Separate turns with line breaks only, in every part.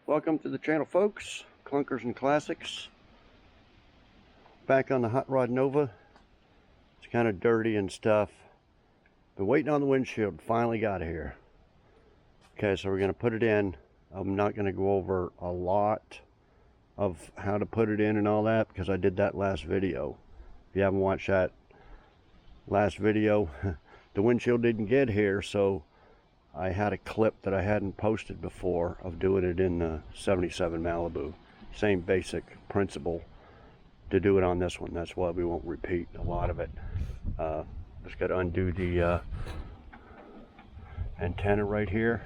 Welcome to the channel, folks. Clunkers and Classics. Back on the Hot Rod Nova. It's kind of dirty and stuff. Been waiting on the windshield. Finally got here. Okay, so we're going to put it in. I'm not going to go over a lot of how to put it in and all that because I did that last video. If you haven't watched that last video, the windshield didn't get here, so I had a clip that I hadn't posted before of doing it in the 77 Malibu. Same basic principle to do it on this one. That's why we won't repeat a lot of it. Just got to undo the antenna right here.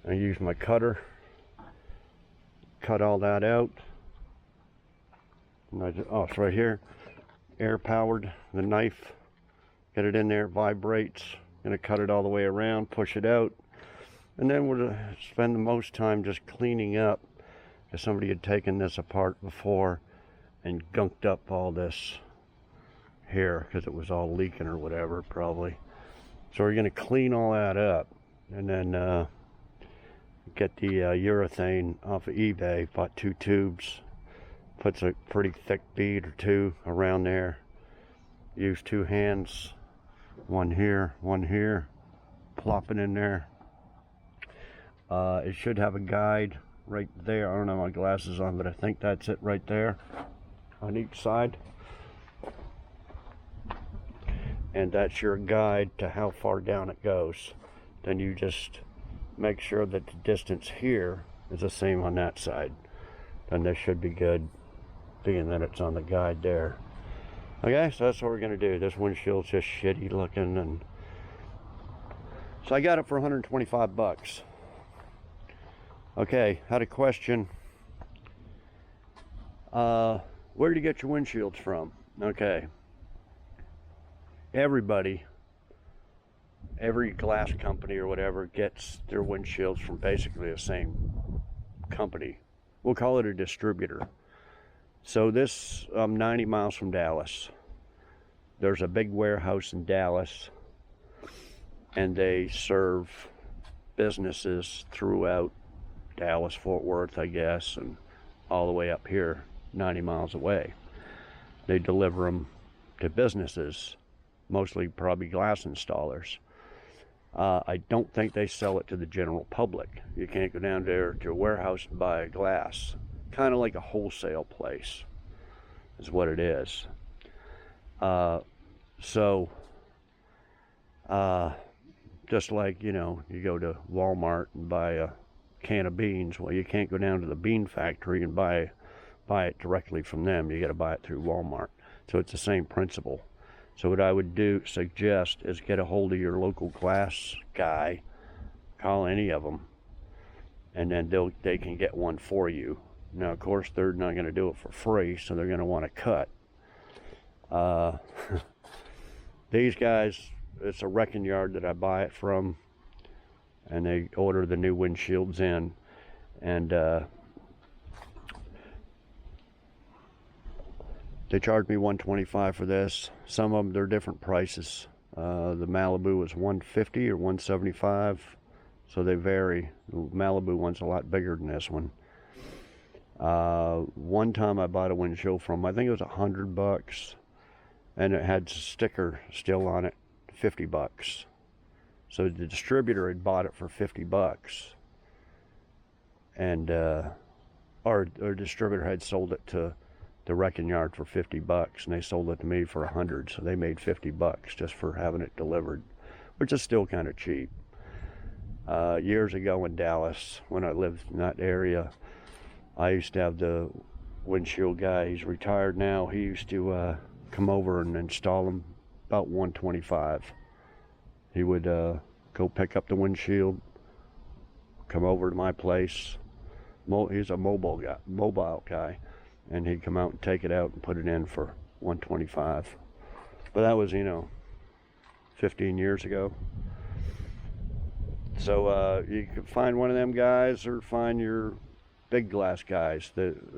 I use my cutter, cut all that out. And oh, it's right here. Air powered, the knife. Get it in there, vibrates. Gonna cut it all the way around, push it out, and then we're gonna spend the most time just cleaning up, because somebody had taken this apart before and gunked up all this here because it was all leaking or whatever, probably. So we're gonna clean all that up, and then get the urethane off of eBay. Bought 2 tubes, puts a pretty thick bead or 2 around there. Use 2 hands. One here, plop it in there. It should have a guide right there. I don't have my glasses on, but I think that's it right there on each side. And that's your guide to how far down it goes. Then you just make sure that the distance here is the same on that side. Then this should be good, being that it's on the guide there. Okay, so that's what we're gonna do. This windshield's just shitty looking, and so I got it for 125 bucks. Okay, had a question. Where do you get your windshields from? Okay. Every glass company or whatever gets their windshields from basically the same company. We'll call it a distributor. So this, 90 miles from Dallas. There's a big warehouse in Dallas, and they serve businesses throughout Dallas, Fort Worth, I guess, and all the way up here, 90 miles away. They deliver them to businesses, mostly probably glass installers. I don't think they sell it to the general public. You can't go down there to a warehouse and buy glass. Kind of like a wholesale place is what it is. Just like, you know, you go to Walmart and buy a can of beans. Well, you can't go down to the bean factory and buy it directly from them. You got to buy it through Walmart. So it's the same principle. So what I would suggest is get a hold of your local glass guy, call any of them, and then they can get one for you. Now, of course, they're not going to do it for free, so they're going to want to cut. These guys, it's a wrecking yard that I buy it from, and they order the new windshields in, and they charge me $125 for this. Some of them, they're different prices. The Malibu was $150 or $175, so they vary. The Malibu one's a lot bigger than this one. One time I bought a windshield from, I think it was $100, and it had a sticker still on it, $50. So the distributor had bought it for $50, and our distributor had sold it to the wrecking yard for $50, and they sold it to me for $100. So they made $50 just for having it delivered, which is still kind of cheap. Years ago in Dallas, when I lived in that area, I used to have the windshield guy. He's retired now. He used to come over and install them, about $125. He would go pick up the windshield, come over to my place. He's a mobile guy, and he'd come out and take it out and put it in for $125. But that was, 15 years ago. So you could find one of them guys, or find your big glass guys.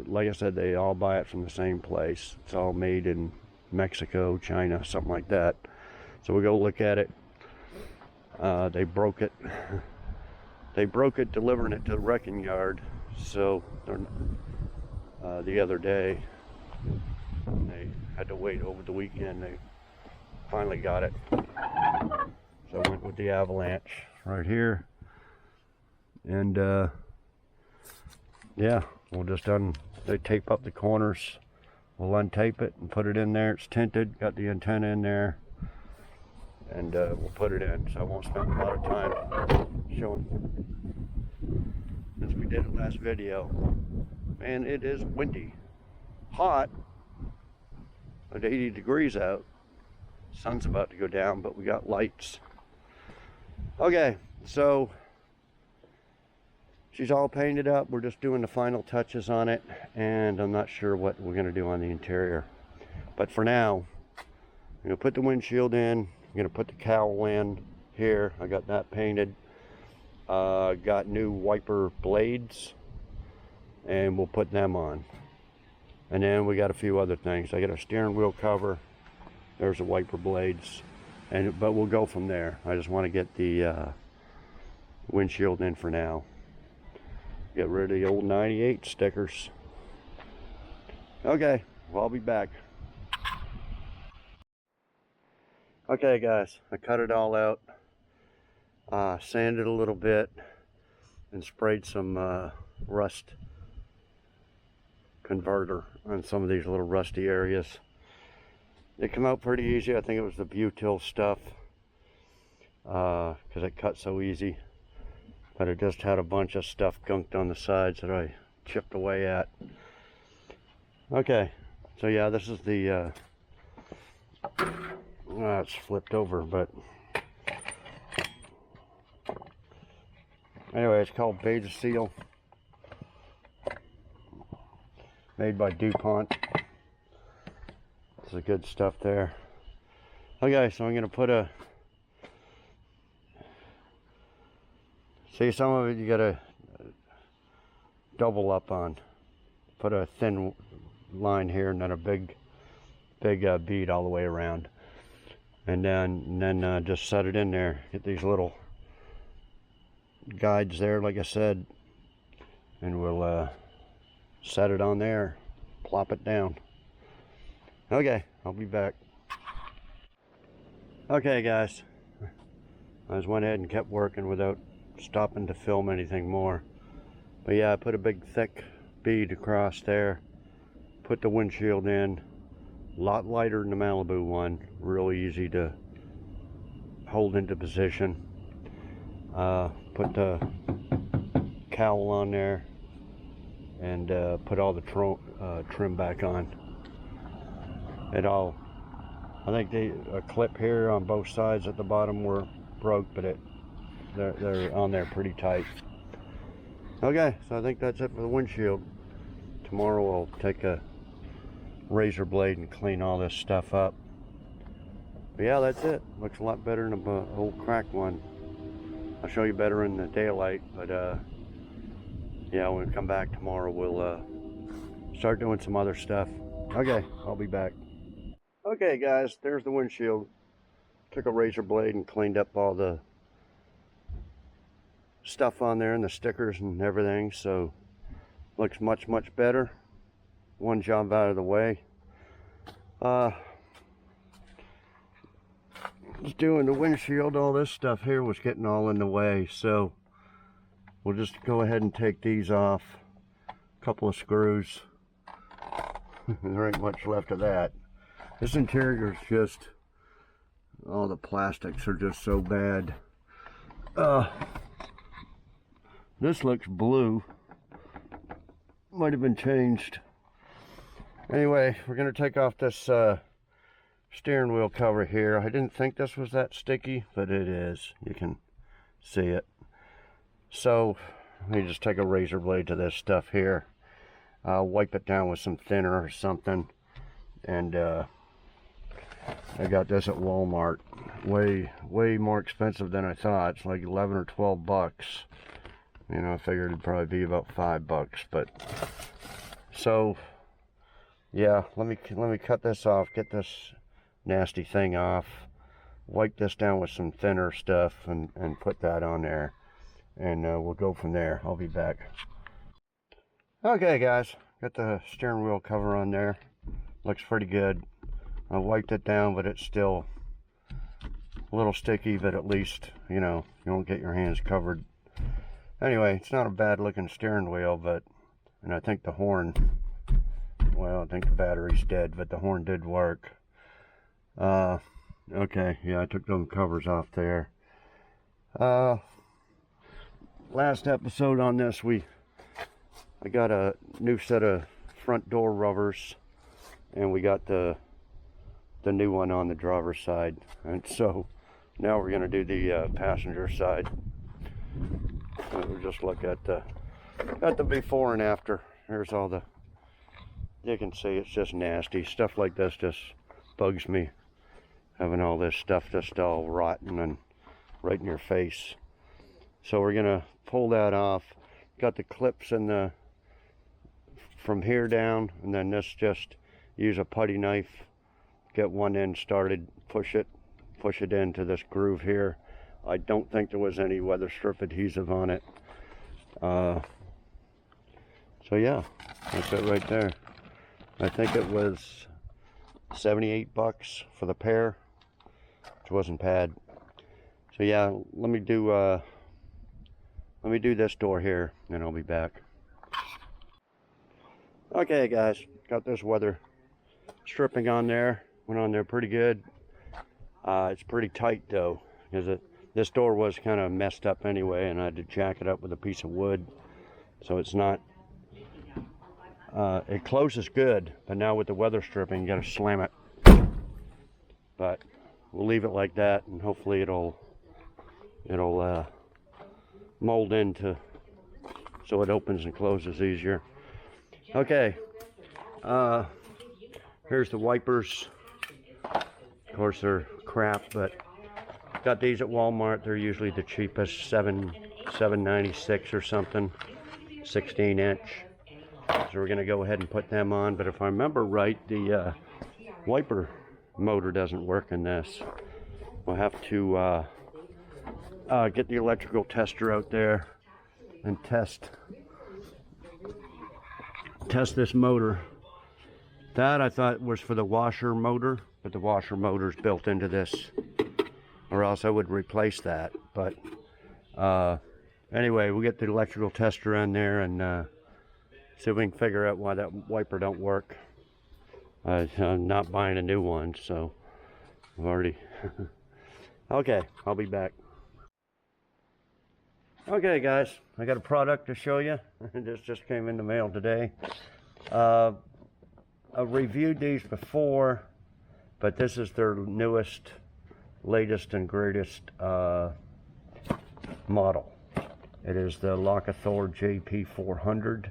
Like I said, they all buy it from the same place. It's all made in Mexico, China, something like that. So we go look at it. They broke it. They broke it delivering it to the wrecking yard. So the other day, they had to wait over the weekend. They finally got it. So I went with the avalanche right here. And yeah, we'll just they tape up the corners. We'll untape it and put it in there. It's tinted, got the antenna in there. And we'll put it in, so I won't spend a lot of time showing. Since we did it last video. Man, it is windy. Hot, at 80 degrees out. Sun's about to go down, but we got lights. Okay, so she's all painted up. We're just doing the final touches on it, and I'm not sure what we're going to do on the interior. But for now, I'm going to put the windshield in. I'm going to put the cowl in here. I got that painted. Got new wiper blades, and we'll put them on. And then we got a few other things. I got a steering wheel cover. There's the wiper blades, but we'll go from there. I just want to get the windshield in for now. Get rid of the old 98 stickers. Okay, well, I'll be back. Okay guys, I cut it all out, sanded a little bit, and sprayed some rust converter on some of these little rusty areas. They come out pretty easy. I think it was the butyl stuff, because it cut so easy. But it just had a bunch of stuff gunked on the sides that I chipped away at. Okay, so yeah, this is the, it's flipped over, but anyway, it's called Beta Seal. Made by DuPont. This is good stuff there. Okay, so I'm going to put see, some of it you got to double up on. Put a thin line here and then a big bead all the way around. And then just set it in there. Get these little guides there, like I said. And we'll set it on there, plop it down. Okay, I'll be back. Okay guys, I just went ahead and kept working without stopping to film anything more. But yeah, I put a big thick bead across there, put the windshield in, a lot lighter than the Malibu one, really easy to hold into position. Put the cowl on there, and put all the trim back on. I think a clip here on both sides at the bottom were broke, but they're on there pretty tight. Okay, so I think that's it for the windshield. Tomorrow I'll take a razor blade and clean all this stuff up. But yeah, that's it. Looks a lot better than the old cracked one. I'll show you better in the daylight, but yeah, when we come back tomorrow, we'll start doing some other stuff. Okay, I'll be back. Okay guys, there's the windshield. Took a razor blade and cleaned up all the stuff on there and the stickers and everything, so looks much better. One job out of the way. Just doing the windshield, all this stuff here was getting all in the way, so we'll just go ahead and take these off. A couple of screws. There ain't much left of that. This interior is just, all the plastics are just so bad. This looks blue. Might have been changed. Anyway, we're going to take off this steering wheel cover here. I didn't think this was that sticky, but it is. You can see it. So, let me just take a razor blade to this stuff here. Wipe it down with some thinner or something. And I got this at Walmart. Way more expensive than I thought. It's like 11 or 12 bucks. You know, I figured it'd probably be about $5, but so yeah, let me cut this off, get this nasty thing off, wipe this down with some thinner stuff, and put that on there, and we'll go from there. I'll be back. Okay guys, got the steering wheel cover on there. Looks pretty good. I wiped it down, but it's still a little sticky, but at least, you know, you won't get your hands covered. Anyway, it's not a bad looking steering wheel, but, and I think the horn, well, I think the battery's dead, but the horn did work. Okay, yeah, I took those covers off there. Last episode on this, I got a new set of front door rubbers, and we got the new one on the driver's side, and so now we're going to do the passenger side. We'll just look at the before and after. Here's all the, you can see it's just nasty. Stuff like this just bugs me, having all this stuff just all rotten and right in your face. So we're going to pull that off. Got the clips in the, from here down, and then this, just use a putty knife, get one end started, push it into this groove here. I don't think there was any weather strip adhesive on it. So yeah, that's it right there. I think it was 78 bucks for the pair, which wasn't bad. So yeah, let me do this door here, and I'll be back. Okay guys, got this weather stripping on there. Went on there pretty good. It's pretty tight though, because this door was kind of messed up anyway, and I had to jack it up with a piece of wood. So it's not, it closes good, but now with the weather stripping, you gotta slam it. But we'll leave it like that, and hopefully it'll mold into, so it opens and closes easier. Okay, here's the wipers. Of course they're crap, but got these at Walmart. They're usually the cheapest, $7.96 or something, 16 inch. So we're gonna go ahead and put them on, but if I remember right, the wiper motor doesn't work in this. We'll have to get the electrical tester out there and test this motor. That I thought was for the washer motor, but the washer motor's built into this, or else I would replace that. But anyway, we'll get the electrical tester in there and see if we can figure out why that wiper don't work. I'm not buying a new one, so I've already okay, I'll be back. Okay guys, I got a product to show you. This just came in the mail today. I've reviewed these before, but this is their newest, latest and greatest model. It is the Lokithor JP400,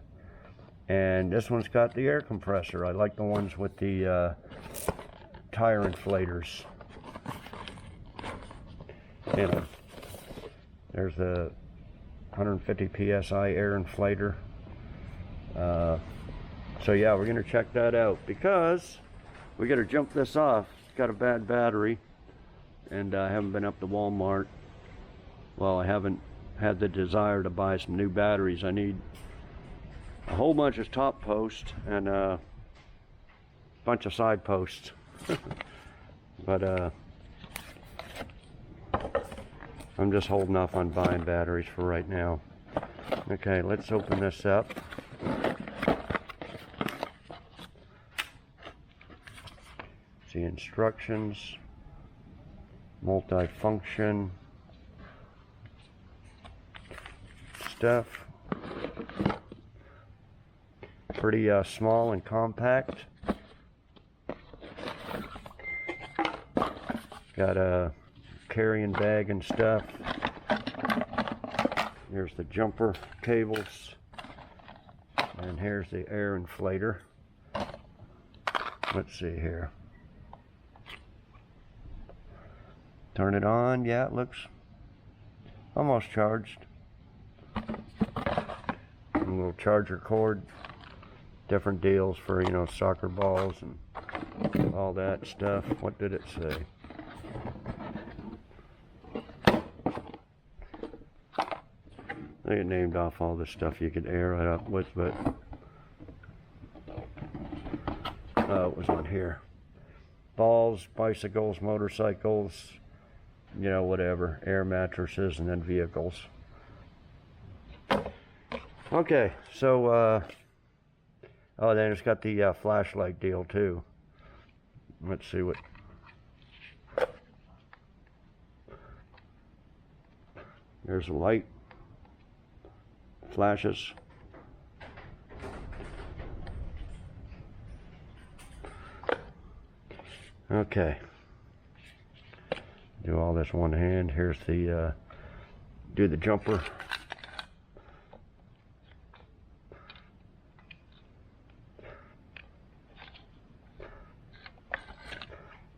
and this one's got the air compressor. I like the ones with the tire inflators. You know, there's the 150 psi air inflator. So yeah, we're gonna check that out, because we gotta jump this off. It's got a bad battery, and I haven't been up to Walmart. Well, I haven't had the desire to buy some new batteries. I need a whole bunch of top posts and a bunch of side posts. But I'm just holding off on buying batteries for right now. Okay, let's open this up. See instructions, multi-function stuff. Pretty small and compact. Got a carrying bag and stuff. Here's the jumper cables, and here's the air inflator. Let's see here. Turn it on. Yeah, it looks almost charged. A little charger cord. Different deals for, you know, soccer balls and all that stuff. What did it say? They named off all the stuff you could air it up with, but It was on here. Balls, bicycles, motorcycles, you know, whatever. Air mattresses, and then vehicles. Okay, so, oh, then it's got the flashlight deal too. Let's see what. There's a light. Flashes. Okay. Do all this one hand. Here's the, do the jumper.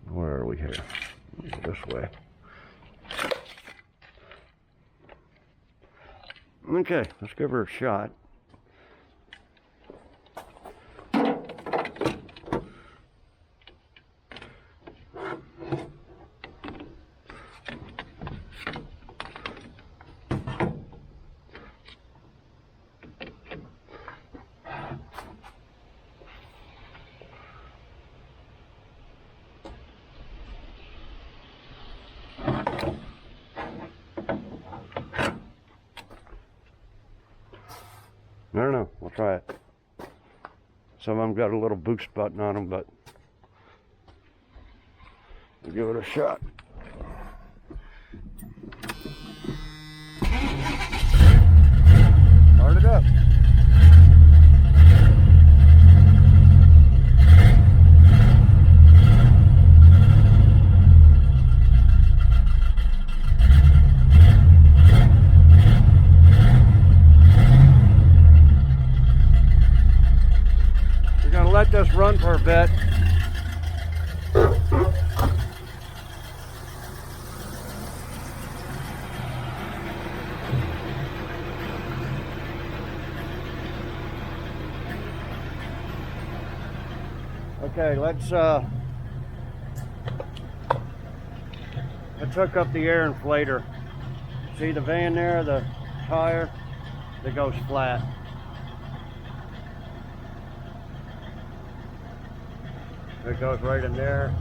Where are we here? This way. Okay, let's give her a shot. I don't know, we'll try it. Some of them got a little boost button on them, but we'll give it a shot. Start it up. Let this run for a bit. Okay, let's hook up the air inflator. See the van there, the tire that goes flat. It goes right in there.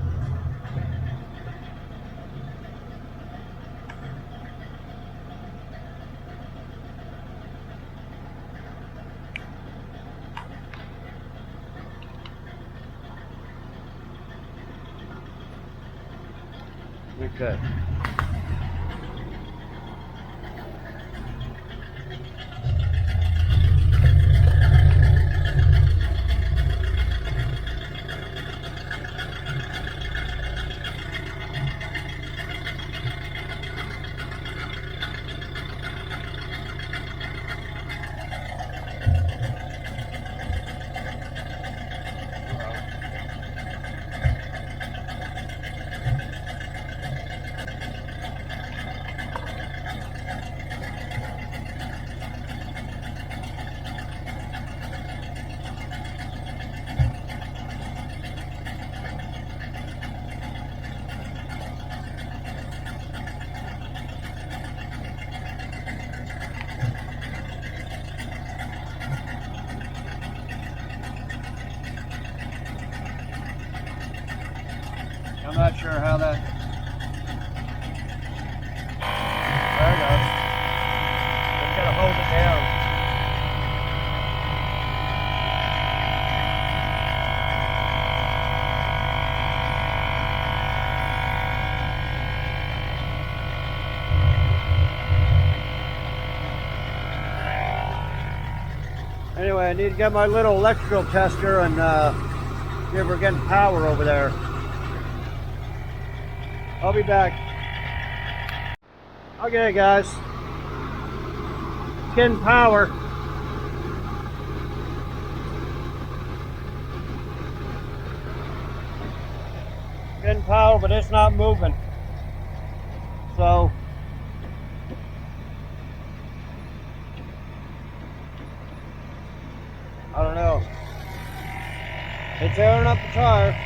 Okay. I'm not sure how that. There it goes. Just gotta hold it down. Anyway, I need to get my little electrical tester and see if we're getting power over there. I'll be back. Okay, guys. Getting power. Getting power, but it's not moving. So I don't know. It's airing up the tire.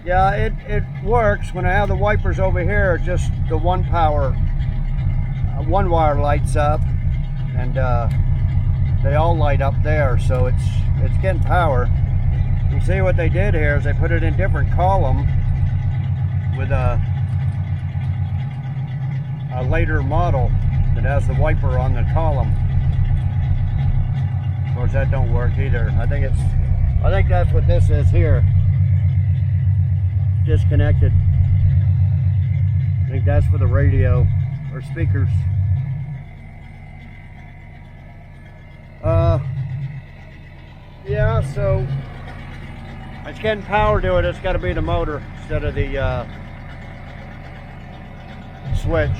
Yeah, it works. When I have the wipers over here, just the one power, one wire lights up, and they all light up there, so it's getting power. You see what they did here is they put it in different column with a later model that has the wiper on the column. Of course, that don't work either. I think that's what this is here. Disconnected. I think that's for the radio or speakers. Yeah, so it's getting power to it. It's got to be the motor instead of the switch.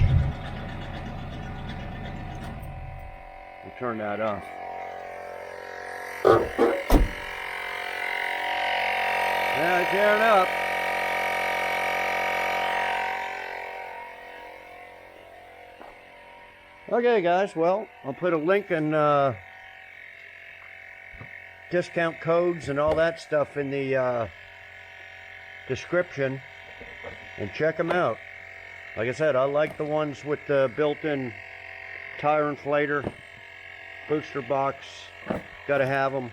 We'll turn that off. Yeah, it's airing up. Okay, guys, well, I'll put a link in discount codes and all that stuff in the description, and check them out. Like I said, I like the ones with the built-in tire inflator, booster box. Gotta have them.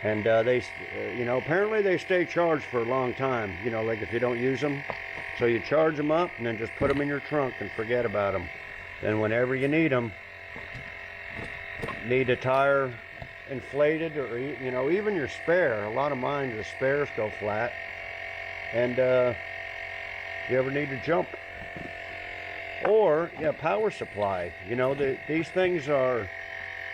And they, you know, apparently they stay charged for a long time, you know, like if you don't use them. So you charge them up and then just put them in your trunk and forget about them. Then whenever you need them, need a tire inflated, or, you know, even your spare. A lot of mine, the spares go flat. And you ever need to jump. Or, yeah, power supply. You know, these things are,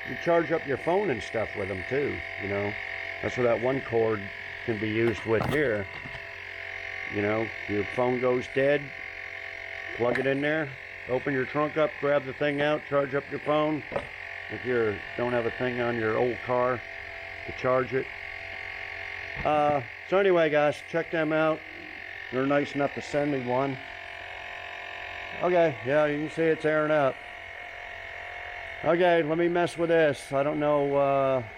you charge up your phone and stuff with them too, you know. That's what that one cord can be used with here. You know, your phone goes dead, plug it in there, open your trunk up, grab the thing out, charge up your phone. If you don't have a thing on your old car to charge it. So anyway, guys, check them out. They're nice enough to send me one. Okay, yeah, you can see it's airing up. Okay, let me mess with this. I don't know,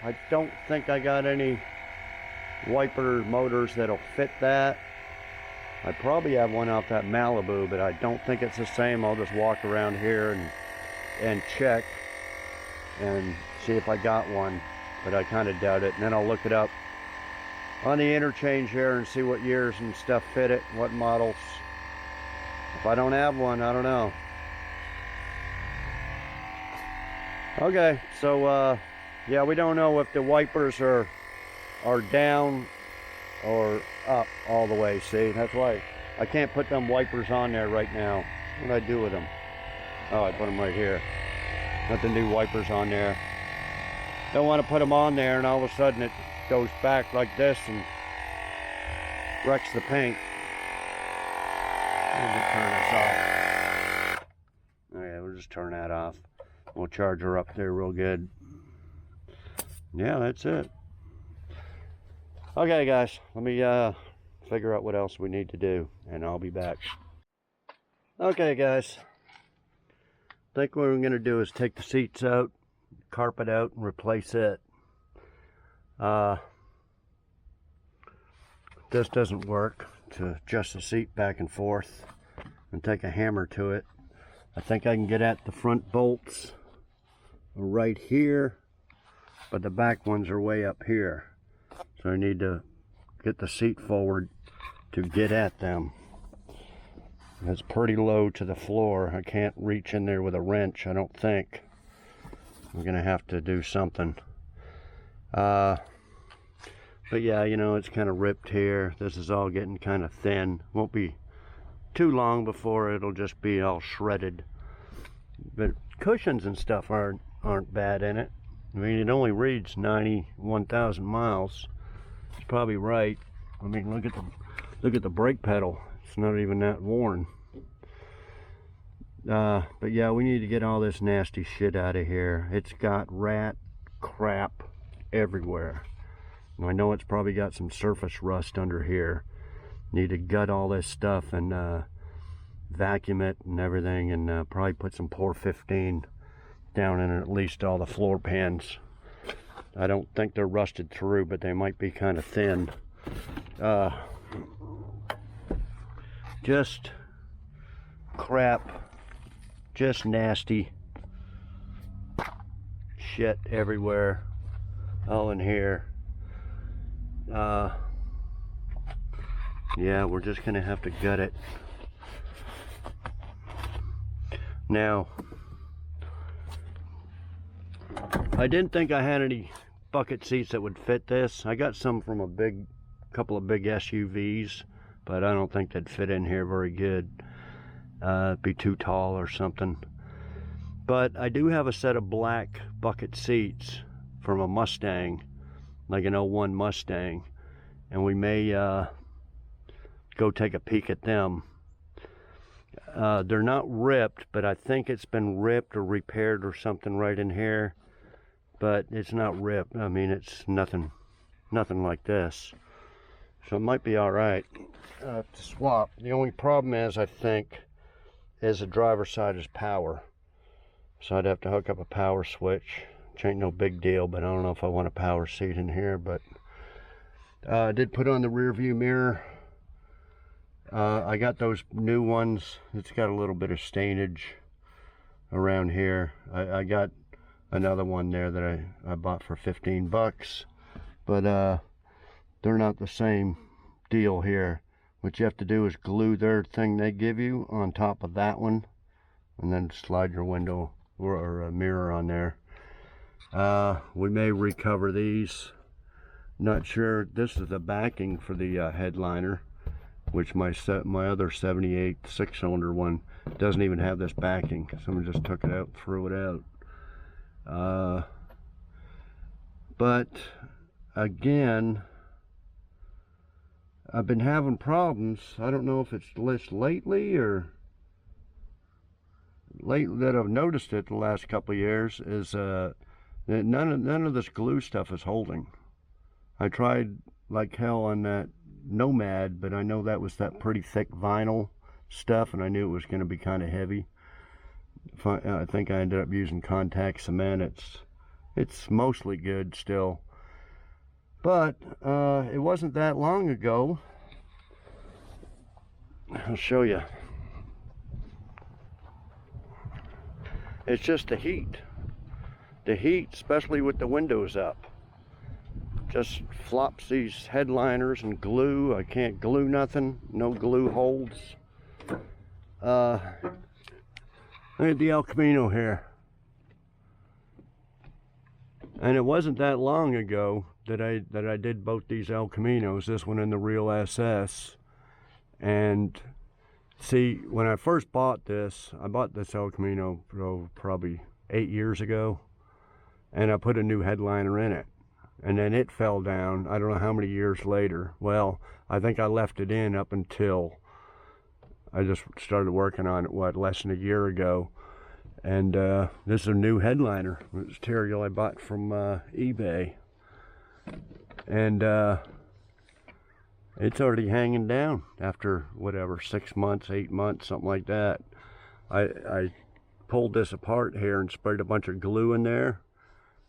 I don't think I got any wiper motors that'll fit that. I probably have one off that Malibu, but I don't think it's the same. I'll just walk around here and check and see if I got one, but I kind of doubt it. And then I'll look it up on the interchange here and see what years and stuff fit it, what models. If I don't have one, I don't know. Okay, so yeah, we don't know if the wipers are down or up all the way. See, that's why I can't put them wipers on there right now. What do I do with them? Oh, I put them right here. Got the new wipers on there. Don't want to put them on there and all of a sudden it goes back like this and wrecks the paint. Let me turn this off. Okay, we'll just turn that off. We'll charge her up there real good. Yeah, that's it. Okay, guys, let me figure out what else we need to do, and I'll be back. Okay, guys, I think what we're going to do is take the seats out, carpet out, and replace it. This doesn't work to adjust the seat back and forth and take a hammer to it. I think I can get at the front bolts right here, but the back ones are way up here. So I need to get the seat forward to get at them. It's pretty low to the floor. I can't reach in there with a wrench, I don't think. I'm gonna have to do something. But yeah, you know, it's kind of ripped here. This is all getting kind of thin. Won't be too long before it'll just be all shredded. But cushions and stuff aren't bad in it. I mean, it only reads 91,000 miles. It's probably right. I mean, look at the brake pedal. It's not even that worn. But yeah, we need to get all this nasty shit out of here. It's got rat crap everywhere. I know it's probably got some surface rust under here. Need to gut all this stuff and vacuum it and everything, and probably put some Pour 15 down in at least all the floor pans. I don't think they're rusted through, but they might be kind of thin. Just crap, just nasty shit everywhere, all in here. Yeah, we're just gonna have to gut it. Now, I didn't think I had any bucket seats that would fit this. I got some from a couple of big SUVs, but I don't think they'd fit in here very good. It'd be too tall or something. But I do have a set of black bucket seats from a Mustang, like an 01 Mustang, and we may go take a peek at them. They're not ripped, but I think it's been ripped or repaired or something right in here, but it's not ripped. I mean, it's nothing like this, so it might be all right to swap. The only problem is, I think, is the driver's side is power, so I'd have to hook up a power switch, which ain't no big deal, but I don't know if I want a power seat in here. But I did put on the rear view mirror. I got those new ones. It's got a little bit of stainage around here. I got another one there that I bought for 15 bucks, but they're not the same deal here. What you have to do is glue their thing they give you on top of that one, and then slide your window or a mirror on there. We may recover these. Not sure. This is the backing for the headliner, which my other 78 6-cylinder one doesn't even have this backing. Someone just took it out and threw it out. But again, I've been having problems. I don't know if it's just lately or late that I've noticed it the last couple of years, is that none of this glue stuff is holding. I tried like hell on that Nomad, but I know that was that pretty thick vinyl stuff, and I knew it was going to be kind of heavy. I think I ended up using contact cement. It's mostly good still, but it wasn't that long ago. I'll show you. It's just the heat, especially with the windows up, just flops these headliners and glue. I can't glue nothing. No glue holds. Look at the El Camino here. And it wasn't that long ago that I did both these El Caminos, this one and the Real SS. And see, when I first bought this, I bought this El Camino probably 8 years ago, and I put a new headliner in it. And then it fell down, I don't know how many years later. Well, I think I left it in up until I just started working on it, less than a year ago. And this is a new headliner material I bought from eBay. And it's already hanging down after whatever, 6 months, 8 months, something like that. I pulled this apart here and sprayed a bunch of glue in there.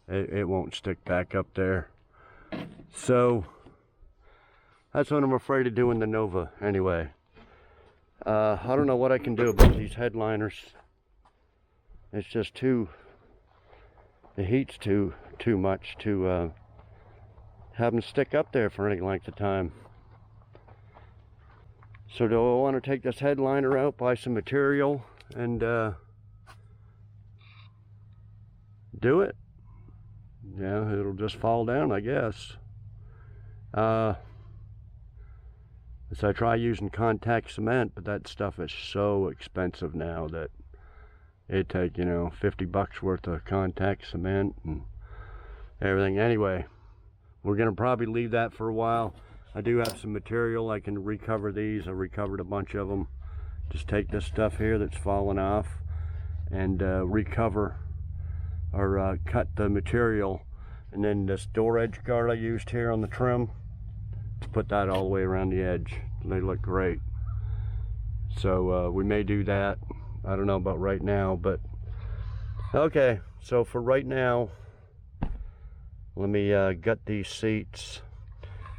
It won't stick back up there. So that's what I'm afraid of doing the Nova anyway. I don't know what I can do about these headliners. It's just the heat's too much to have them stick up there for any length of time. So do I want to take this headliner out, buy some material, and do it? Yeah, it'll just fall down, I guess. So I try using contact cement, but that stuff is so expensive now that it'd take, 50 bucks worth of contact cement and everything. Anyway, we're gonna probably leave that for a while. I do have some material. I can recover these. I recovered a bunch of them. Just take this stuff here that's fallen off and recover or cut the material, and then this door edge guard I used here on the trim, put that all the way around the edge. They look great. So we may do that. I don't know about right now, but okay. So for right now, Let me gut these seats.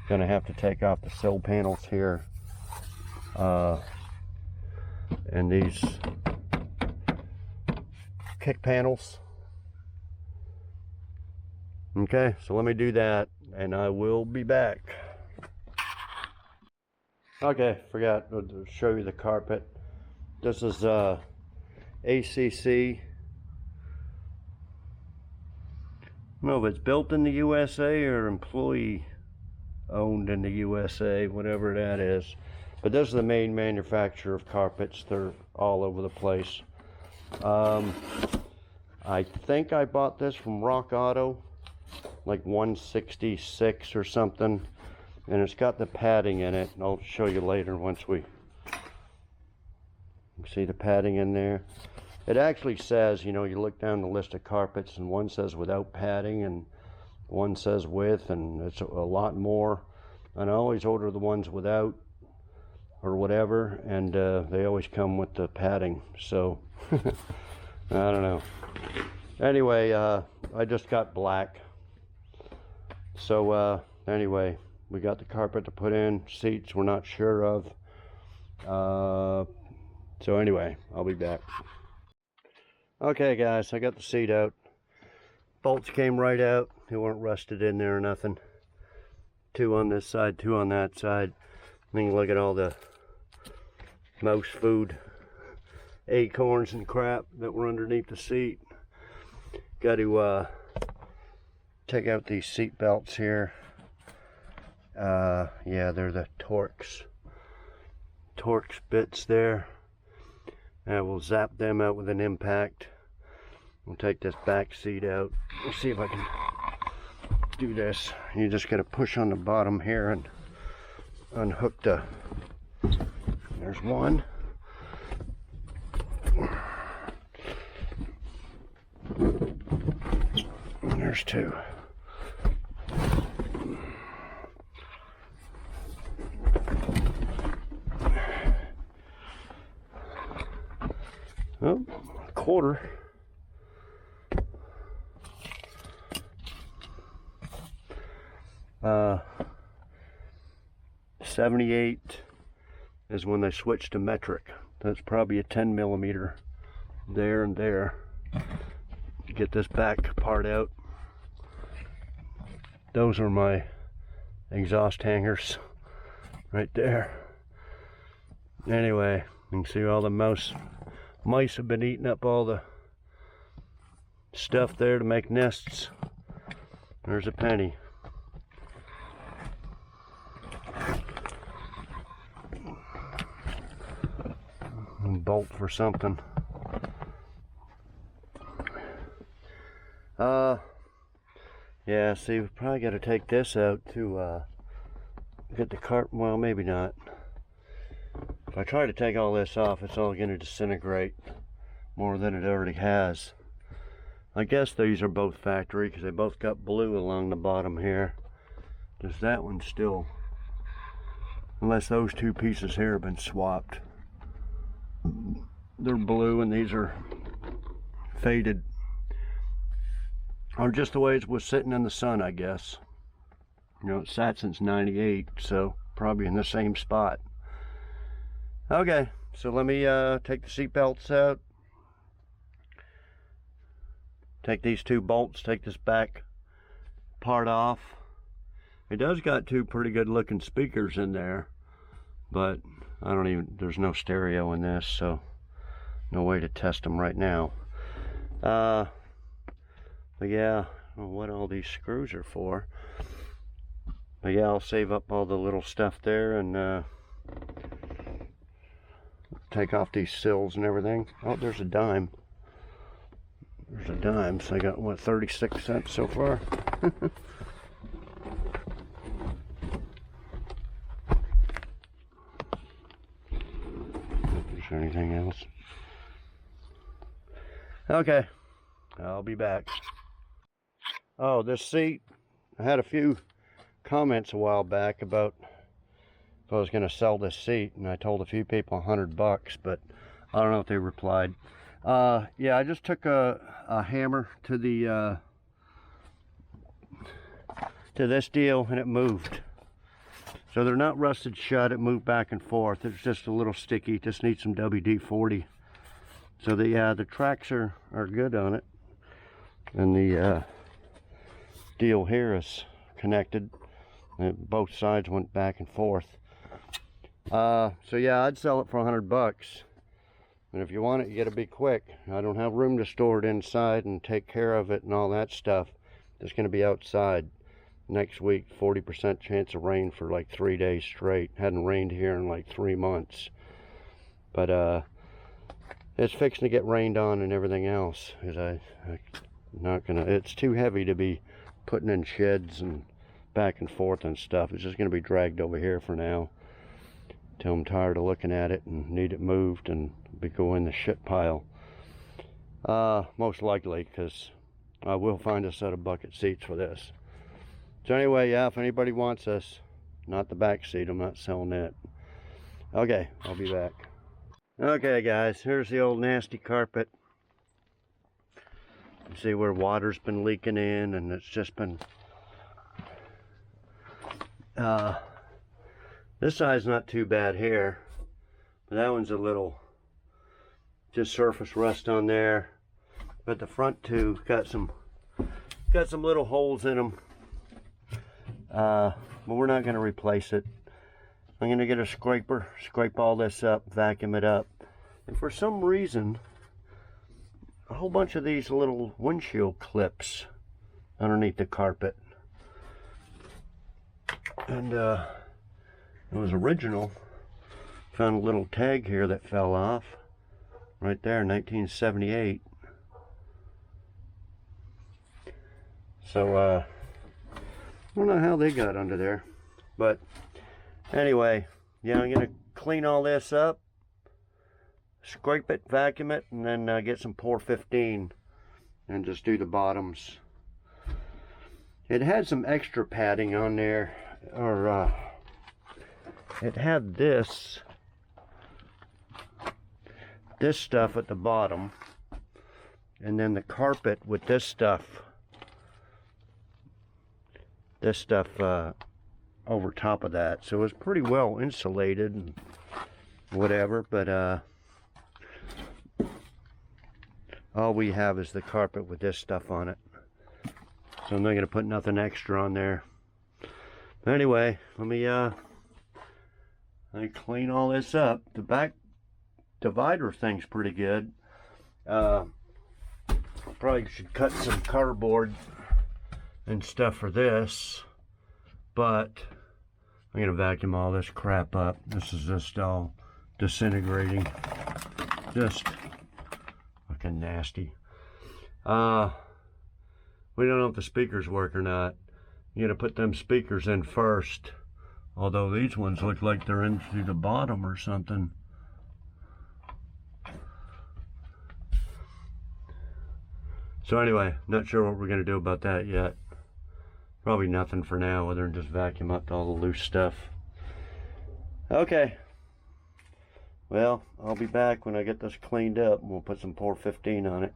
Gonna have to take off the sill panels here. And these kick panels. Okay, so let me do that and I will be back. Okay, forgot to show you the carpet. This is ACC. I don't know if it's built in the USA or employee owned in the USA, whatever that is. But this is the main manufacturer of carpets. They're all over the place. I think I bought this from Rock Auto, like 166 or something. And it's got the padding in it. And I'll show you later once we see the padding in there. It actually says, you know, you look down the list of carpets and one says without padding and one says with, and it's a lot more. And I always order the ones without or whatever, and they always come with the padding. So I don't know. Anyway, I just got black. So anyway, we got the carpet to put in. Seats we're not sure of. So anyway, I'll be back. Okay guys, I got the seat out. Bolts came right out. They weren't rusted in there or nothing. 2 on this side, 2 on that side. Then you look at all the mouse food, acorns and crap that were underneath the seat. Got to take out these seat belts here. Yeah, they're the Torx bits there. And we'll zap them out with an impact. We'll take this back seat out. Let's see if I can do this. You just got to push on the bottom here and unhook the. There's one. And there's 2. Oh, a quarter. Uh, 78 is when they switched to metric. That's probably a 10 millimeter there and there. Get this back part out. Those are my exhaust hangers right there. Anyway, you can see all the mice have been eating up all the stuff there to make nests. There's a penny. Bolt for something. Yeah, see, we probably got to take this out to get the cart. Well, maybe not. If I try to take all this off, it's all going to disintegrate more than it already has. I guess these are both factory because they both got blue along the bottom here. Does that one still? Unless those 2 pieces here have been swapped. They're blue and these are faded. Or just the way it was sitting in the sun, I guess. You know, it sat since 98, so probably in the same spot. Okay, so let me take the seat belts out. Take these 2 bolts, take this back part off. It does got 2 pretty good looking speakers in there, but there's no stereo in this, so no way to test them right now. But yeah, I don't know what all these screws are for. But yeah, I'll save up all the little stuff there and take off these sills and everything. Oh, there's a dime. There's a dime, so I got, what, 36 cents so far? Is there anything else? Okay, I'll be back. Oh, this seat, I had a few comments a while back about if I was going to sell this seat, and I told a few people $100, but I don't know if they replied. Yeah, I just took a hammer to the to this deal and it moved. So they're not rusted shut, it moved back and forth. It's just a little sticky, just needs some WD-40. So the tracks are good on it. And the deal here is connected. And both sides went back and forth. So yeah, I'd sell it for $100. And if you want it, you gotta be quick. I don't have room to store it inside and take care of it and all that stuff. It's gonna be outside. Next week, 40% chance of rain for like 3 days straight. Hadn't rained here in like 3 months. But it's fixing to get rained on and everything else. Cause it's too heavy to be putting in sheds and back and forth and stuff. It's just gonna be dragged over here for now. Till I'm tired of looking at it and need it moved and be go in the shit pile. Most likely, because I will find a set of bucket seats for this. So anyway, yeah, if anybody wants this, not the back seat, I'm not selling that. Okay, I'll be back. Okay guys, here's the old nasty carpet. You see where water's been leaking in, and it's just been this side's not too bad here, but that one's a little just surface rust on there. But the front two got some little holes in them. But we're not going to replace it. I'm going to get a scraper, scrape all this up, vacuum it up. And for some reason, a whole bunch of these little windshield clips underneath the carpet. And it was original. Found a little tag here that fell off. Right there, 1978. So, I don't know how they got under there. But, anyway, yeah, I'm going to clean all this up, scrape it, vacuum it, and then get some Pour 15 and just do the bottoms. It had some extra padding on there, or it had this stuff at the bottom, and then the carpet with this stuff over top of that. So it was pretty well insulated and whatever, but all we have is the carpet with this stuff on it. So I'm not gonna put nothing extra on there. Anyway, let me clean all this up. The back divider thing's pretty good. Probably should cut some cardboard and stuff for this, but I'm gonna vacuum all this crap up. This is just all disintegrating, just fucking nasty. We don't know if the speakers work or not. You gotta put them speakers in first, although these ones look like they're in through the bottom or something. So anyway, not sure what we're gonna do about that yet. Probably nothing for now, other than just vacuum up all the loose stuff. Okay. Well, I'll be back when I get this cleaned up, and we'll put some Pour 15 on it.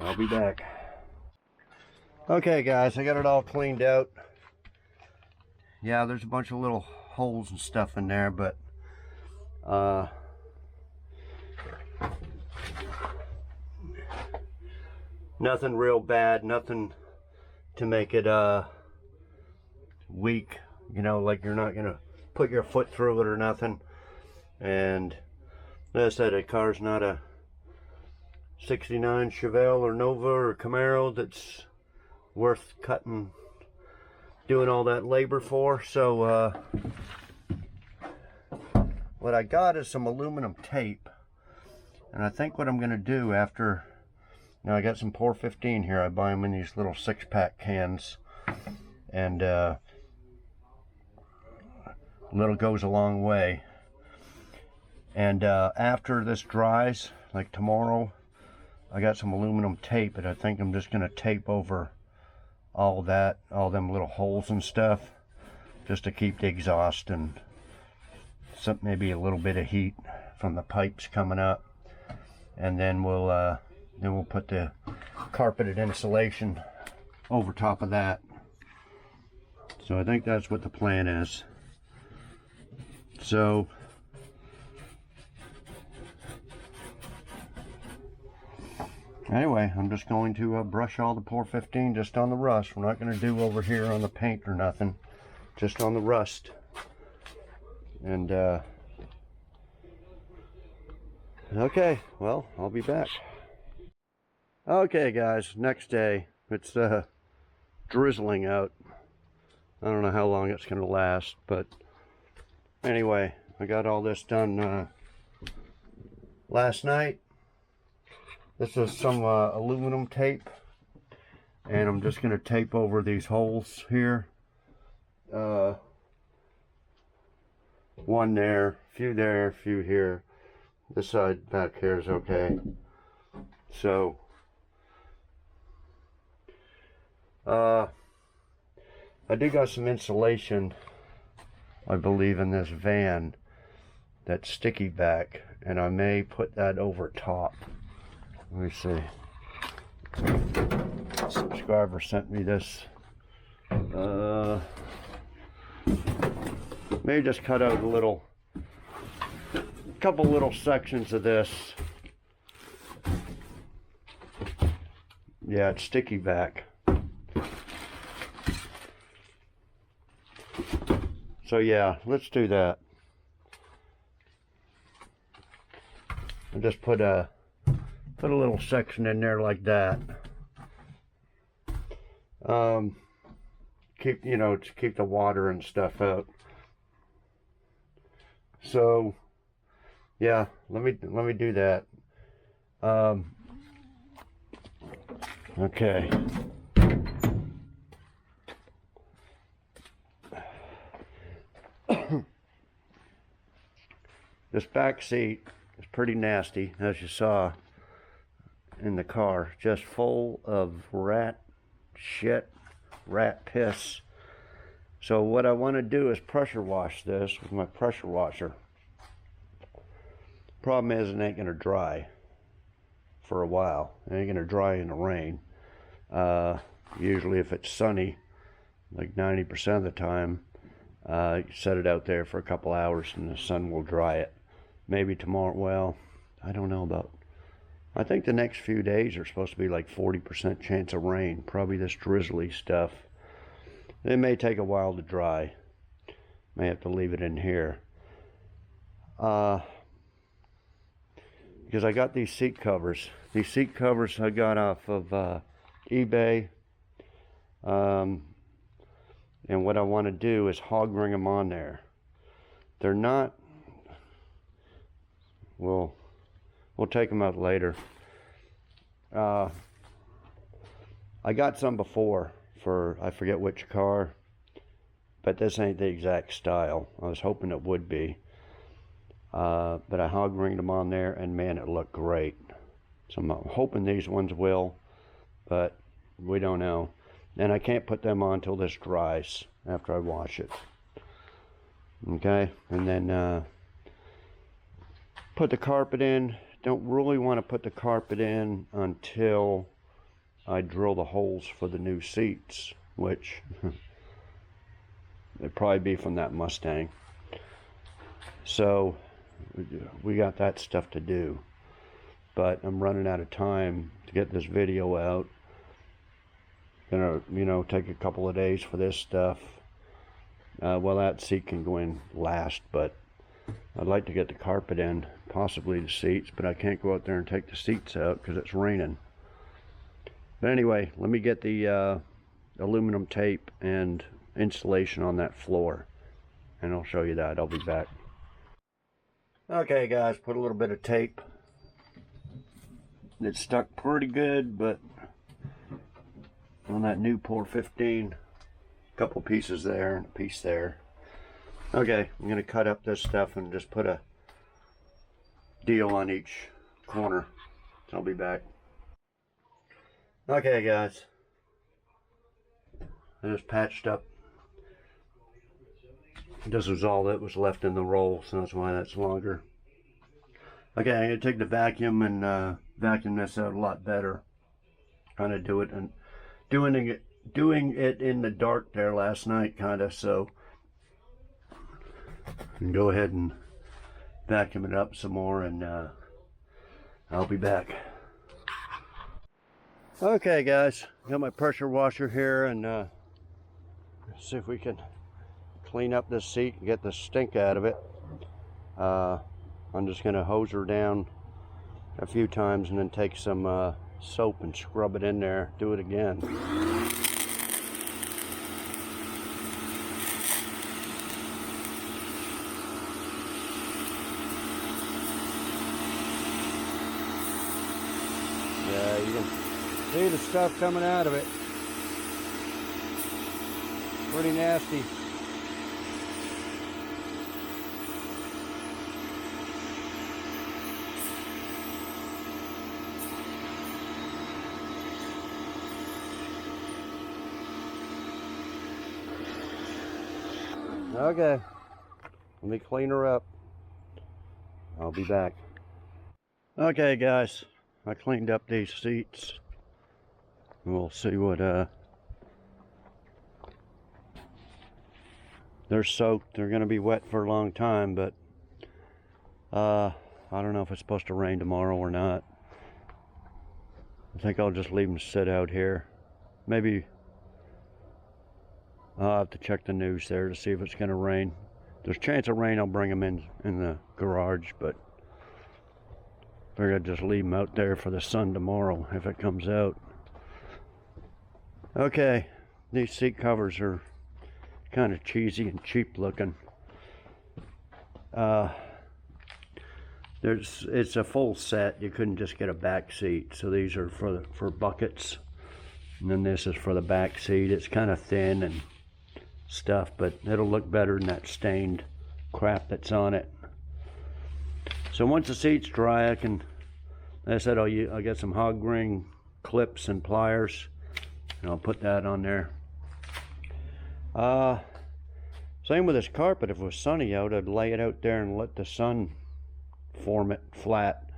I'll be back. Okay guys, I got it all cleaned out. Yeah, there's a bunch of little holes and stuff in there, but nothing real bad, nothing to make it weak, you know, like you're not gonna put your foot through it or nothing. And as I said, the car's not a 69 Chevelle or Nova or Camaro that's worth cutting, doing all that labor for. So what I got is some aluminum tape, and I think what I'm gonna do after, now I got some Pour 15 here. I buy them in these little 6-pack cans, and little goes a long way. And after this dries, like tomorrow, I got some aluminum tape, and I think I'm just gonna tape over all that, all them little holes and stuff, just to keep the exhaust and maybe a little bit of heat from the pipes coming up. And then we'll put the carpeted insulation over top of that. So I think that's what the plan is. So anyway, I'm just going to brush all the 415 just on the rust. We're not going to do over here on the paint or nothing, just on the rust. And okay, well, I'll be back. Okay guys, next day. It's drizzling out. I don't know how long it's going to last, but anyway, I got all this done last night. This is some aluminum tape, and I'm just going to tape over these holes here. One there, a few here. This side back here is okay. So I do got some insulation, I believe, in this van that's sticky back, and I may put that over top. Let me see. A subscriber sent me this. Maybe just cut out a couple little sections of this. Yeah, it's sticky back. So yeah, let's do that. I'll just put a little section in there like that. Keep, you know, to keep the water and stuff out. So yeah, let me do that. Okay. This back seat is pretty nasty, as you saw in the car, just full of rat shit, rat piss. So what I want to do is pressure wash this with my pressure washer. Problem is, it ain't gonna dry for a while. It ain't gonna dry in the rain. Usually if it's sunny, like 90% of the time, you set it out there for a couple hours and the sun will dry it. Maybe tomorrow, well, I don't know about, I think the next few days are supposed to be like 40% chance of rain, probably this drizzly stuff. It may take a while to dry. May have to leave it in here. Because I got these seat covers. These seat covers I got off of eBay. And what I want to do is hog ring them on there. They're not, we'll take them out later. I got some before for, I forget which car, but this ain't the exact style. I was hoping it would be. But I hog ringed them on there, and man, it looked great. So I'm hoping these ones will, but we don't know. And I can't put them on until this dries after I wash it. Okay, and then put the carpet in. Don't really want to put the carpet in until I drill the holes for the new seats, which it'd probably be from that Mustang. So we got that stuff to do, but I'm running out of time to get this video out. Gonna, you know, take a couple of days for this stuff. Well, that seat can go in last, but I'd like to get the carpet in, possibly the seats, but I can't go out there and take the seats out because it's raining. But anyway, let me get the aluminum tape and insulation on that floor, and I'll show you that. I'll be back. Okay guys, put a little bit of tape. It stuck pretty good, but on that new 415, a couple pieces there and a piece there. Okay, I'm gonna cut up this stuff and just put a deal on each corner. I'll be back. Okay guys, I just patched up. This was all that was left in the roll, so that's why that's longer. Okay, I'm gonna take the vacuum and vacuum this out a lot better. Kind of do it and doing doing it in the dark there last night, kind of, so and go ahead and vacuum it up some more, and I'll be back. Okay guys, got my pressure washer here, and see if we can clean up this seat and get the stink out of it. I'm just gonna hose her down a few times and then take some soap and scrub it in there, do it again. Yeah, you can see the stuff coming out of it. Pretty nasty. Okay, let me clean her up. I'll be back. Okay guys, I cleaned up these seats. We'll see what they're soaked. They're gonna be wet for a long time, but I don't know if it's supposed to rain tomorrow or not. I think I'll just leave them sit out here. Maybe I'll have to check the news there to see if it's gonna rain. If there's a chance of rain, I'll bring them in the garage, but I gotta just leave them out there for the sun tomorrow if it comes out. Okay, these seat covers are kind of cheesy and cheap looking. It's a full set. You couldn't just get a back seat, so these are for buckets, and then this is for the back seat. It's kind of thin and stuff, but it'll look better than that stained crap that's on it. So once the seat's dry, like I said, I'll get some hog ring clips and pliers, and I'll put that on there. Same with this carpet. If it was sunny out, I'd lay it out there and let the sun form it flat.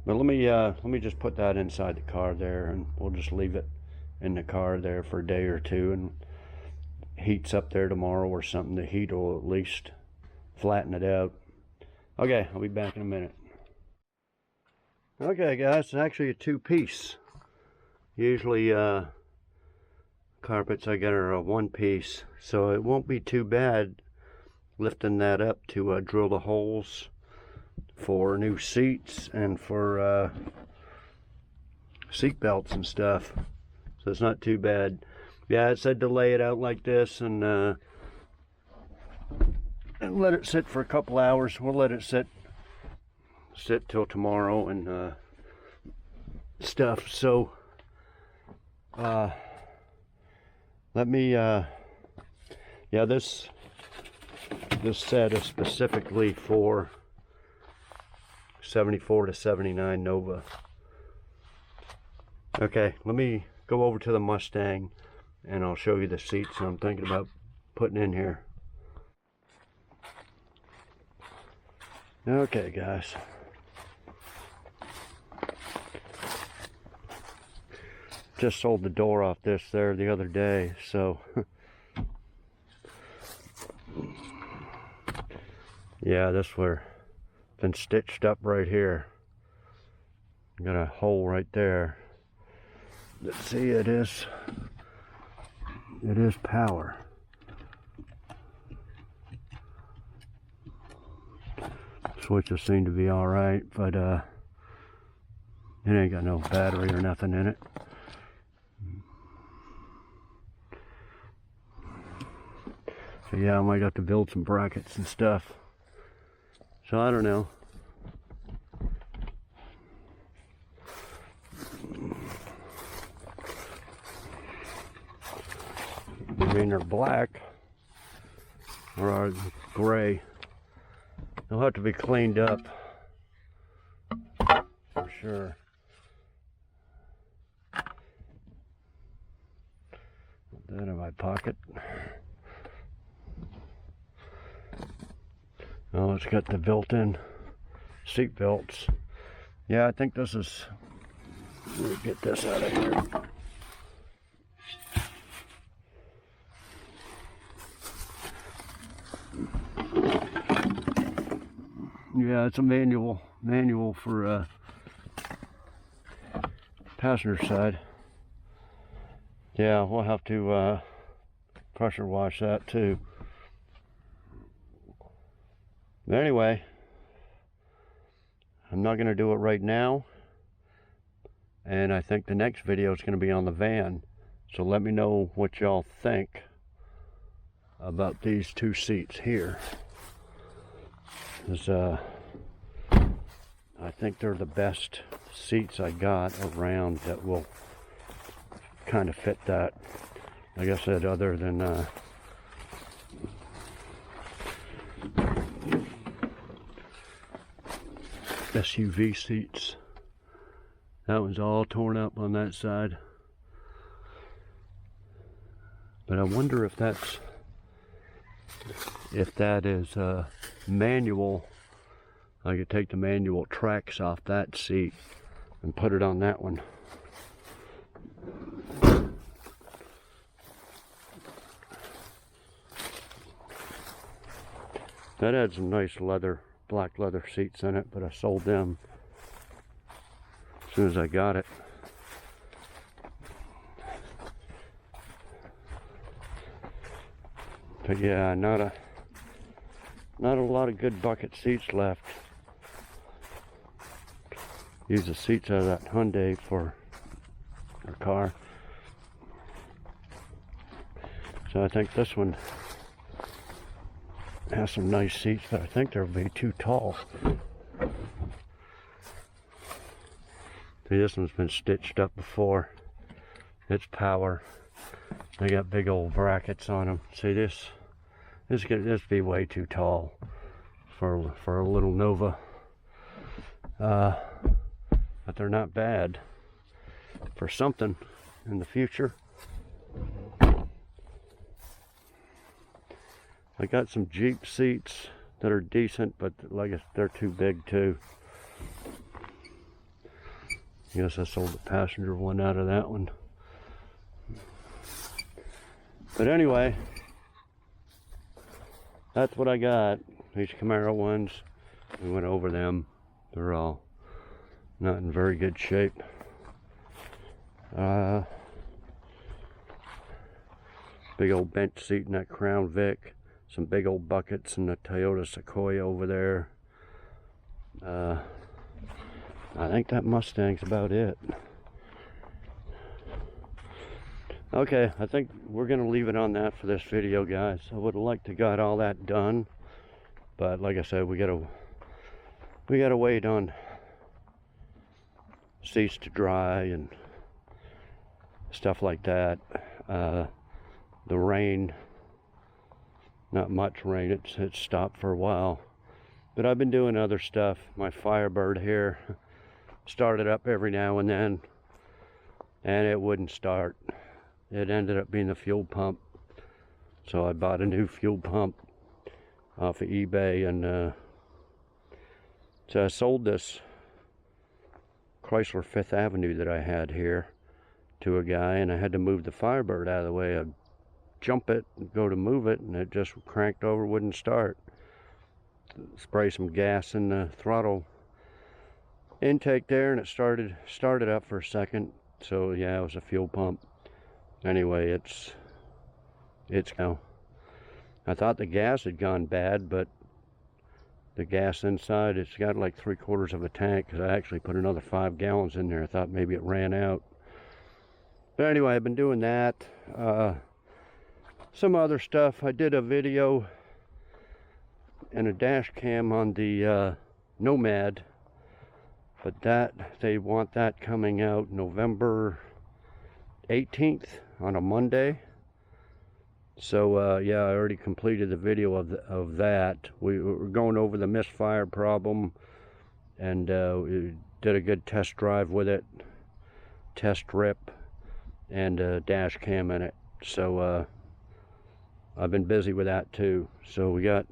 But let me just put that inside the car there, and we'll just leave it in the car there for a day or two, and heats up there tomorrow or something. The heat will at least flatten it out. Okay, I'll be back in a minute. Okay guys, it's actually a two-piece. Usually carpets I get are a one-piece, so it won't be too bad lifting that up to drill the holes for new seats and for seat belts and stuff. So it's not too bad. Yeah, it said to lay it out like this and let it sit for a couple hours. We'll let it sit till tomorrow and stuff. So let me yeah, this set is specifically for 74 to 79 Nova. Okay, let me go over to the Mustang and I'll show you the seats I'm thinking about putting in here. Okay guys, just sold the door off this there the other day, so yeah, this were been stitched up right here. Got a hole right there. Let's see, it is power. Switches seem to be all right, but it ain't got no battery or nothing in it. So yeah, I might have to build some brackets and stuff. So I don't know. I mean, they're black or are gray. They'll have to be cleaned up for sure. Put that in my pocket. Oh, it's got the built-in seat belts. Yeah, I think this is, let me get this out of here. Yeah, it's a manual for passenger side. Yeah, we'll have to pressure wash that too. But anyway, I'm not going to do it right now, and I think the next video is going to be on the van. So let me know what y'all think about these two seats here. I think they're the best seats I got around that will kind of fit that. Like I said, other than SUV seats. That one's all torn up on that side. But I wonder if that is manual. I could take the manual tracks off that seat and put it on that one. That had some nice leather, black leather seats in it, but I sold them as soon as I got it. But yeah, not a lot of good bucket seats left. Use the seats out of that Hyundai for our car. So I think this one has some nice seats, but I think they'll be too tall. See, this one's been stitched up before. It's power. They got big old brackets on them. See, this be way too tall for a little Nova. But they're not bad for something in the future. I got some Jeep seats that are decent, but like they're too big too. I guess I sold the passenger one out of that one. But anyway, that's what I got. These Camaro ones, we went over them. They're all not in very good shape. Big old bench seat in that Crown Vic. Some big old buckets in the Toyota Sequoia over there. I think that Mustang's about it. Okay, I think we're gonna leave it on that for this video, guys. I would have liked to got all that done, but like I said, we gotta wait on seats to dry and stuff like that. The rain, not much rain, it's stopped for a while, but I've been doing other stuff. My Firebird here started up every now and then, and it wouldn't start. It ended up being the fuel pump, so I bought a new fuel pump off of eBay, and so I sold this Chrysler 5th Avenue that I had here to a guy, and I had to move the Firebird out of the way. I'd jump it, go to move it, and it just cranked over, wouldn't start. Spray some gas in the throttle intake there, and it started up for a second. So yeah, it was a fuel pump. Anyway, it's now. I thought the gas had gone bad, but the gas inside, it's got like 3/4 of a tank, because I actually put another 5 gallons in there. I thought maybe it ran out. But anyway, I've been doing that. Some other stuff. I did a video and a dash cam on the Nomad, but they want that coming out November 18th on a Monday. So yeah, I already completed the video of that. We were going over the misfire problem, and we did a good test drive with it, test rip, and a dash cam in it. So I've been busy with that too. So we got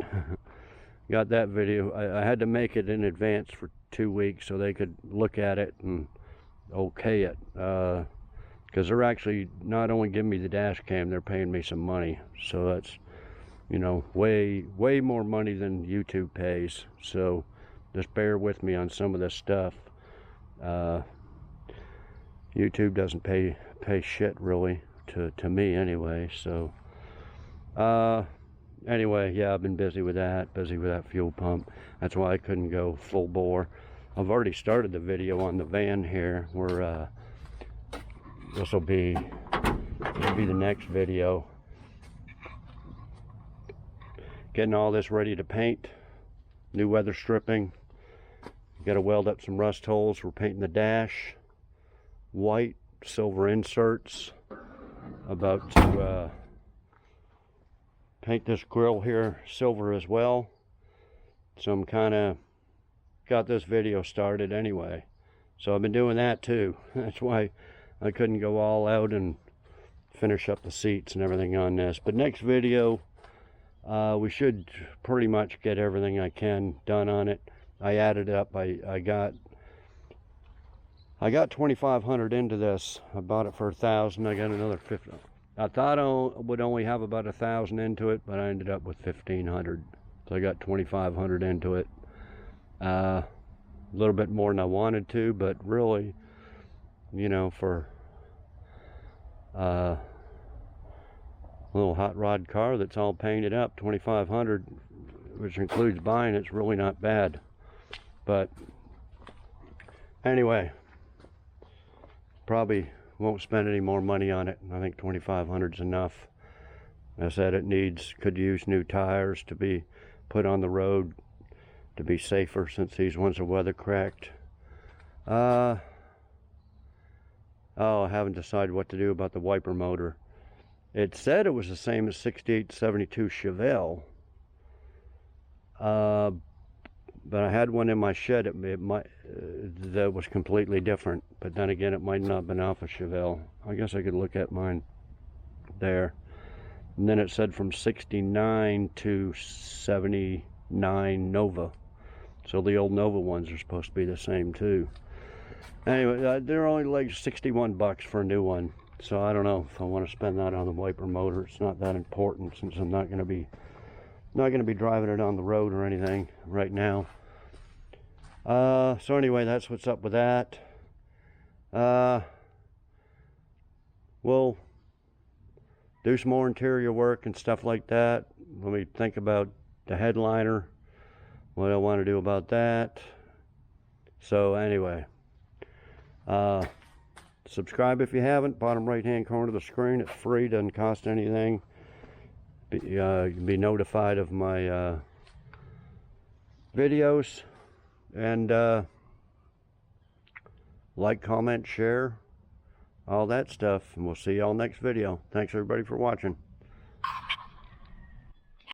that video. I had to make it in advance for 2 weeks so they could look at it and okay it, because they're actually not only giving me the dash cam, they're paying me some money. So that's, you know, way more money than YouTube pays. So just bear with me on some of this stuff. YouTube doesn't pay shit really to me anyway. So anyway, yeah, I've been busy with that fuel pump. That's why I couldn't go full bore. I've already started the video on the van here, where this will be the next video. Getting all this ready to paint, new weather stripping. Got to weld up some rust holes. We're painting the dash white, silver inserts. About to paint this grill here silver as well. So I'm kind of got this video started anyway. So I've been doing that too. That's why I couldn't go all out and finish up the seats and everything on this. But next video, we should pretty much get everything I can done on it. I added up. I got 2,500 into this. I bought it for 1,000. I got another 50. I thought I would only have about 1,000 into it, but I ended up with 1,500. So I got 2,500 into it. A little bit more than I wanted to, but really, you know, for a little hot rod car that's all painted up, 2,500, which includes buying, it's really not bad. But anyway, probably won't spend any more money on it. I think 2,500 is enough. I said it could use new tires to be put on the road to be safer, since these ones are weather cracked. Oh, I haven't decided what to do about the wiper motor. It said it was the same as 6872 Chevelle. But I had one in my shed that was completely different. But then again, it might not have been off a Chevelle. I guess I could look at mine there. And then it said from 69 to 79 Nova. So the old Nova ones are supposed to be the same too. Anyway, they're only like 61 bucks for a new one. So I don't know if I want to spend that on the wiper motor. It's not that important, since I'm not going to be driving it on the road or anything right now. So anyway, that's what's up with that. We'll do some more interior work and stuff like that. Let me think about the headliner, what I want to do about that. So anyway, subscribe if you haven't. Bottom right hand corner of the screen. It's free, doesn't cost anything. You can be notified of my videos, and like, comment, share, all that stuff, and we'll see y'all next video. Thanks everybody for watching.